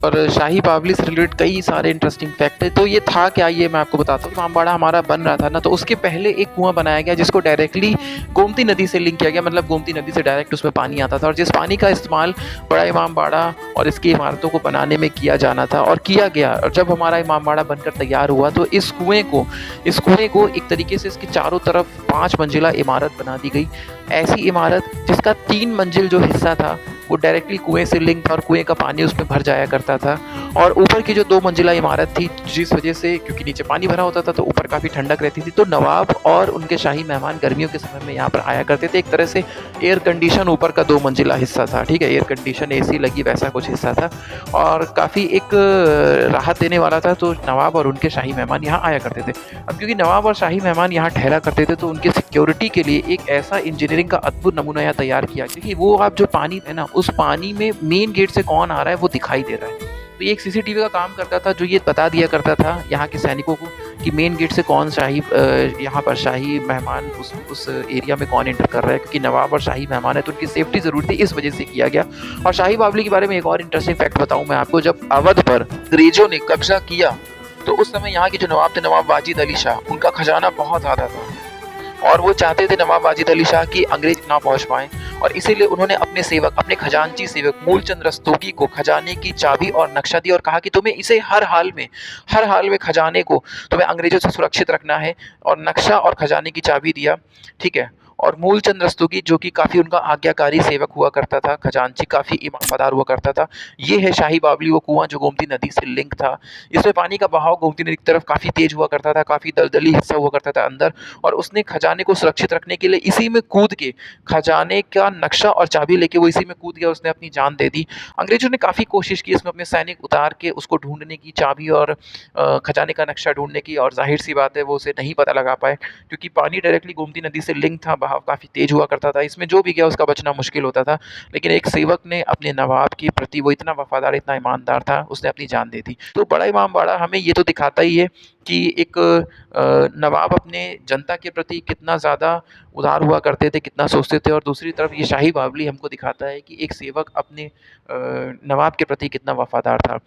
और शाही बावली से रिलेटेड कई सारे इंटरेस्टिंग फैक्ट है। तो ये था क्या, ये मैं आपको बताता हूँ। इमामबाड़ा हमारा बन रहा था ना, तो उसके पहले एक कुआं बनाया गया जिसको डायरेक्टली गोमती नदी से लिंक किया गया, मतलब गोमती नदी से डायरेक्ट उसमें पानी आता था, और जिस पानी का इस्तेमाल बड़ा इमामबाड़ा और इसकी इमारतों को बनाने में किया जाना था और किया गया। और जब हमारा इमामबाड़ा बनकर तैयार हुआ तो इस कुएं को एक तरीके से इसके चारों तरफ 5 मंजिला इमारत बना दी गई। ऐसी इमारत जिसका 3 मंजिल जो हिस्सा था वो डायरेक्टली कुएं से लिंक था और कुएं का पानी उसमें भर जाया करता था। और ऊपर की जो 2 मंजिला इमारत थी, जिस वजह से क्योंकि नीचे पानी भरा होता था तो ऊपर काफ़ी ठंडक रहती थी, तो नवाब और उनके शाही मेहमान गर्मियों के समय में यहाँ पर आया करते थे। एक तरह से एयर कंडीशन ऊपर का 2 मंजिला हिस्सा था, ठीक है, एयर कंडीशन एसी लगी वैसा कुछ हिस्सा था, और काफ़ी एक राहत देने वाला था। तो नवाब और उनके शाही मेहमान यहाँ आया करते थे। अब क्योंकि नवाब और शाही मेहमान यहाँ ठहरा करते थे तो उनके सिक्योरिटी के लिए एक ऐसा इंजीनियरिंग का अद्भुत नमूना यहाँ तैयार किया, क्योंकि वो आप जो पानी है ना, उस पानी में मेन गेट से कौन आ रहा है वो दिखाई दे रहा है। तो ये एक सीसीटीवी का काम करता था जो ये बता दिया करता था यहाँ के सैनिकों को कि मेन गेट से कौन शाही यहाँ पर शाही मेहमान उस एरिया में कौन एंटर कर रहा है, क्योंकि नवाब और शाही मेहमान है तो उनकी सेफ्टी ज़रूरी थी, इस वजह से किया गया। और शाही बावली के बारे में एक और इंटरेस्टिंग फैक्ट बताऊँ मैं आपको। जब अवध पर अंग्रेजों ने कब्जा किया तो उस समय यहाँ के जो नवाब थे, नवाब वाजिद अली शाह, उनका खजाना बहुत ज़्यादा था और वो चाहते थे नवाब वाजिद अली शाह कि अंग्रेज ना पहुंच पाएं, और इसीलिए उन्होंने अपने सेवक, अपने खजांची सेवक मूलचंद रस्तोगी को खजाने की चाबी और नक्शा दिया और कहा कि तुम्हें इसे हर हाल में खजाने को तुम्हें अंग्रेजों से सुरक्षित रखना है, और नक्शा और खजाने की चाबी दिया, ठीक है। और मूलचंद रस्तोगी जो कि काफ़ी उनका आज्ञाकारी सेवक हुआ करता था, खजांची काफ़ी ईमानदार हुआ करता था। ये है शाही बावली, वो कुआं जो गोमती नदी से लिंक था। इसमें पानी का बहाव गोमती नदी की तरफ काफ़ी तेज हुआ करता था, काफ़ी दलदली हिस्सा हुआ करता था अंदर, और उसने खजाने को सुरक्षित रखने के लिए इसी में कूद के खजाने का नक्शा और चाबी लेके वो इसी में कूद गया, उसने अपनी जान दे दी। अंग्रेजों ने काफ़ी कोशिश की इसमें अपने सैनिक उतार के उसको ढूंढने की, चाबी और खजाने का नक्शा ढूंढने की, और जाहिर सी बात है वो उसे नहीं पता लगा पाए क्योंकि पानी डायरेक्टली गोमती नदी से लिंक था, बहाव काफ़ी तेज हुआ करता था, इसमें जो भी गया उसका बचना मुश्किल होता था। लेकिन एक सेवक ने अपने नवाब के प्रति, वो इतना वफादार, इतना ईमानदार था, उसने अपनी जान दे दी। तो बड़ा इमामबाड़ा हमें ये तो दिखाता ही है कि एक नवाब अपने जनता के प्रति कितना ज़्यादा उदार हुआ करते थे, कितना सोचते थे, और दूसरी तरफ ये शाही बावली हमको दिखाता है कि एक सेवक अपने नवाब के प्रति कितना वफादार था।